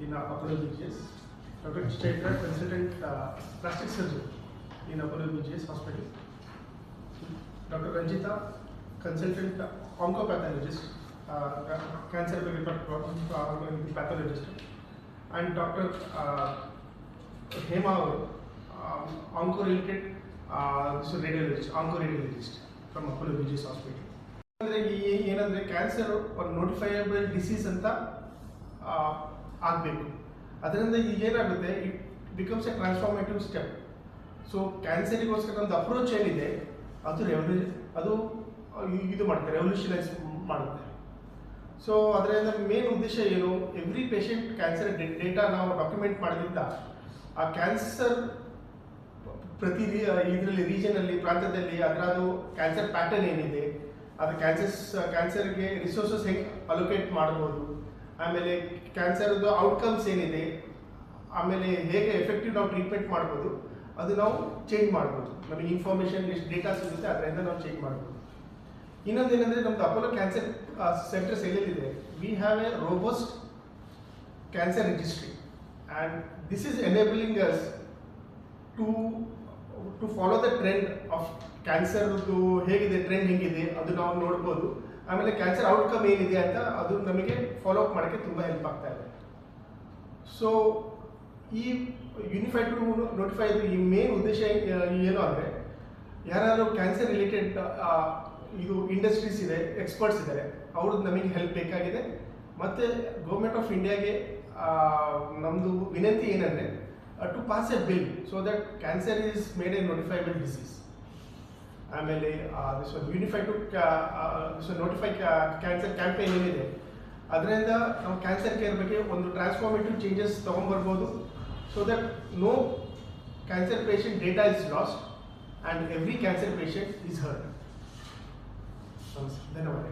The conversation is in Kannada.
in Apollo BGS. Dr. Chaitra, consultant plastic surgeon in Apollo BGS Hospital. Dr. Ranjita, consultant oncopathologist, cancer pathologist, and Dr. Hema, onco-related radiologist, onco-radiologist from Apollo BGS Hospital. ಏನಂದರೆ ಕ್ಯಾನ್ಸರ್ ಒಂದು ನೋಟಿಫೈಯಬಲ್ ಡಿಸೀಸ್ ಅಂತ ಆಗಬೇಕು. ಅದರಿಂದ ಈಗೇನಾಗುತ್ತೆ, it becomes a transformative step. So ಕ್ಯಾನ್ಸರಿಗೋಸ್ಕರ ನಮ್ಮದು ಅಪ್ರೋಚ್ ಏನಿದೆ ಅದು ಇದು ಮಾಡುತ್ತೆ, ರೆವಲ್ಯೂಷನೈಸ್ ಮಾಡುತ್ತೆ. ಸೊ ಅದರಿಂದ ಮೇನ್ ಉದ್ದೇಶ ಏನು, ಎವ್ರಿ ಪೇಷಂಟ್ ಕ್ಯಾನ್ಸರ್ ಡೇಟಾ ನಾವು ಡಾಕ್ಯುಮೆಂಟ್ ಮಾಡೋದ್ರಿಂದ ಆ ಕ್ಯಾನ್ಸರ್ ಪ್ರತಿ ಇದರಲ್ಲಿ ರೀಜನಲ್ಲಿ ಪ್ರಾಂತ್ಯದಲ್ಲಿ ಅದರದು ಕ್ಯಾನ್ಸರ್ ಪ್ಯಾಟರ್ನ್ ಏನಿದೆ, ಅದು ಕ್ಯಾನ್ಸರ್ಗೆ ರಿಸೋರ್ಸಸ್ ಹೇಗೆ ಅಲೋಕೇಟ್ ಮಾಡ್ಬೋದು, ಆಮೇಲೆ ಕ್ಯಾನ್ಸರ್ದು ಔಟ್ಕಮ್ಸ್ ಏನಿದೆ, ಆಮೇಲೆ ಹೇಗೆ ಎಫೆಕ್ಟಿವ್ ನಾವು ಟ್ರೀಟ್ಮೆಂಟ್ ಮಾಡ್ಬೋದು, ಅದು ನಾವು ಚೇಂಜ್ ಮಾಡ್ಬೋದು. ನಮಗೆ ಇನ್ಫಾರ್ಮೇಷನ್ ಎಷ್ಟು ಡೇಟಾ ಸಿಗುತ್ತೆ ಅದರಿಂದ ನಾವು ಚೇಂಜ್ ಮಾಡ್ಬೋದು. ಇನ್ನೊಂದೇನೆಂದರೆ ನಮ್ಮದು ಅಪೋಲೋ ಕ್ಯಾನ್ಸರ್ ಸೆಂಟರ್ಸ್ ಎಲ್ಲೆಲ್ಲಿದೆ, we have a robust cancer registry and this is enabling us to follow the trend of ಕ್ಯಾನ್ಸರ್ದು ಹೇಗಿದೆ, ಟ್ರೆಂಡ್ ಹೇಗಿದೆ ಅದು ನಾವು ನೋಡ್ಬೋದು. ಆಮೇಲೆ ಕ್ಯಾನ್ಸರ್ ಔಟ್ಕಮ್ ಏನಿದೆ ಅಂತ ಅದು ನಮಗೆ ಫಾಲೋ ಅಪ್ ಮಾಡೋಕ್ಕೆ ತುಂಬ ಹೆಲ್ಪ್ ಆಗ್ತಾ ಇದೆ. ಸೊ ಈ ಯೂನಿಫೈಡ್ ಟು ನೋಟಿಫೈ ಈ ಮೇನ್ ಉದ್ದೇಶ ಏನು ಅಂದರೆ, ಯಾರು ಕ್ಯಾನ್ಸರ್ ರಿಲೇಟೆಡ್ ಇದು ಇಂಡಸ್ಟ್ರೀಸ್ ಇದೆ, ಎಕ್ಸ್ಪರ್ಟ್ಸ್ ಇದ್ದಾರೆ, ಅವ್ರದ್ದು ನಮಗೆ ಹೆಲ್ಪ್ ಬೇಕಾಗಿದೆ. ಮತ್ತು ಗೌರ್ಮೆಂಟ್ ಆಫ್ ಇಂಡಿಯಾಗೆ ನಮ್ಮದು ವಿನಂತಿ ಏನಂದರೆ to pass a bill so that cancer is made a notifiable disease. ಆಮೇಲೆ unify to notify cancer campaign ಏನಿದೆ ಅದರಿಂದ ನಾವು ಕ್ಯಾನ್ಸರ್ ಕೇರ್ ಬಗ್ಗೆ ಒಂದು ಟ್ರಾನ್ಸ್ಫಾರ್ಮೇಟಿವ್ ಚೇಂಜಸ್ ತೊಗೊಂಡ್ಬರ್ಬೋದು. So that no cancer patient data is lost and every cancer patient is heard. ಧನ್ಯವಾದ.